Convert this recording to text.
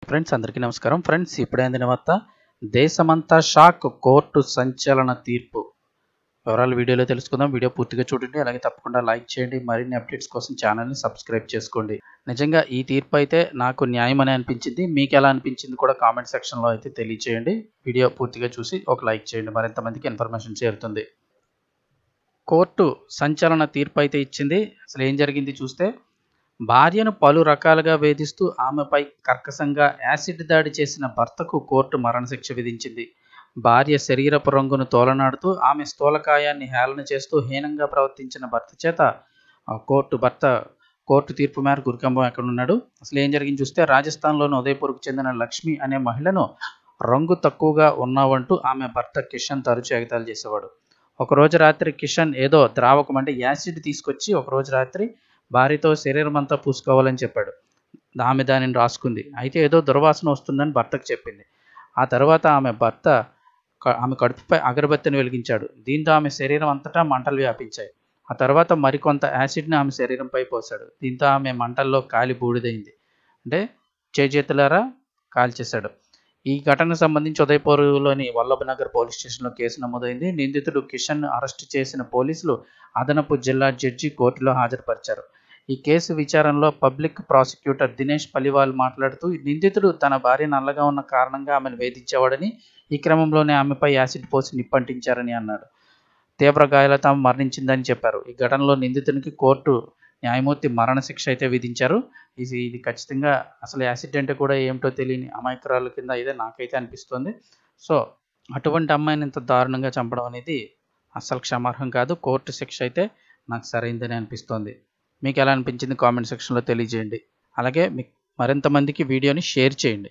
Friends అందరికీ నమస్కారం. Friends ఇప్పుడే అందిన వార్త, దేశమంతా షాక్, కోర్టు సంచలన తీర్పు. వివరాలు వీడియోలో తెలుసుకుందాం. వీడియో పూర్తిగా చూడండి, అలాగే తప్పకుండా లైక్ చేయండి. మరిన్ని అప్డేట్స్ కోసం ఛానల్ని సబ్స్క్రైబ్ చేసుకోండి. నిజంగా ఈ తీర్పు అయితే నాకు న్యాయం అని అనిపించింది. మీకు ఎలా అనిపించింది కూడా కామెంట్ సెక్షన్లో అయితే తెలియచేయండి. వీడియో పూర్తిగా చూసి ఒక లైక్ చేయండి, మరింత మందికి ఇన్ఫర్మేషన్ చేరుతుంది. కోర్టు సంచలన తీర్పు అయితే ఇచ్చింది. అసలు ఏం జరిగింది చూస్తే, భార్యను పలు రకాలుగా వేధిస్తూ ఆమెపై కర్కశంగా యాసిడ్ దాడి చేసిన భర్తకు కోర్టు మరణశిక్ష విధించింది. భార్య శరీరపు రంగును తోలనాడుతూ ఆమె స్థూలకాయాన్ని హేళన చేస్తూ హీనంగా ప్రవర్తించిన భర్త చేత కోర్టు తీర్పు మేరకు గురికంబం ఎక్కడున్నాడు. అసలు ఏం జరిగింది చూస్తే, రాజస్థాన్లోని ఉదయపూర్కు చెందిన లక్ష్మి అనే మహిళను రంగు తక్కువగా ఉన్నావంటూ ఆమె భర్త కిషన్ తరచూ ఎగతాళి చేసేవాడు. ఒకరోజు రాత్రి కిషన్ ఏదో ద్రావకం అంటే యాసిడ్ తీసుకొచ్చి ఒకరోజు రాత్రి భార్యతో శరీరం అంతా పూసుకోవాలని చెప్పాడు. ఆమె దానిని రాసుకుంది. అయితే ఏదో దుర్వాసన వస్తుందని భర్తకు చెప్పింది. ఆ తర్వాత ఆమె కడుపుపై అగరబత్తిని వెలిగించాడు. దీంతో ఆమె శరీరం అంతటా మంటలు వ్యాపించాయి. ఆ తర్వాత మరికొంత యాసిడ్ని ఆమె శరీరంపై పోశాడు. దీంతో ఆమె మంటల్లో కాలి బూడిదైంది. అంటే చేతులారా కాల్చేశాడు. ఈ ఘటనకు సంబంధించి ఉదయపూర్లోని వల్లభనగర్ పోలీస్ స్టేషన్లో కేసు నమోదైంది. నిందితుడు కిషన్ అరెస్టు చేసిన పోలీసులు అదనపు జిల్లా జడ్జి కోర్టులో హాజరుపరిచారు. ఈ కేసు విచారణలో పబ్లిక్ ప్రాసిక్యూటర్ దినేష్ పలివాల్ మాట్లాడుతూ, నిందితుడు తన భార్య నల్లగా ఉన్న కారణంగా ఆమెను వేధించేవాడని, ఈ క్రమంలోనే ఆమెపై యాసిడ్ పోసి నిప్పంటించారని అన్నాడు. తీవ్ర గాయాలతో ఆమె మరణించిందని చెప్పారు. ఈ ఘటనలో నిందితునికి కోర్టు న్యాయమూర్తి మరణశిక్ష అయితే విధించారు. ఇది ఖచ్చితంగా అసలు యాసిడ్ అంటే కూడా ఏమిటో తెలియని అమాయకురాల కింద అయితే నాకైతే అనిపిస్తుంది. సో అటువంటి అమ్మాయిని ఇంత దారుణంగా చంపడం అనేది అస్సలు క్షమార్హం కాదు. కోర్టు శిక్ష అయితే నాకు సరైందని అనిపిస్తోంది. మీకు ఎలా అనిపించింది కామెంట్ సెక్షన్లో తెలియజేయండి. అలాగే మీకు మరింత మందికి వీడియోని షేర్ చేయండి.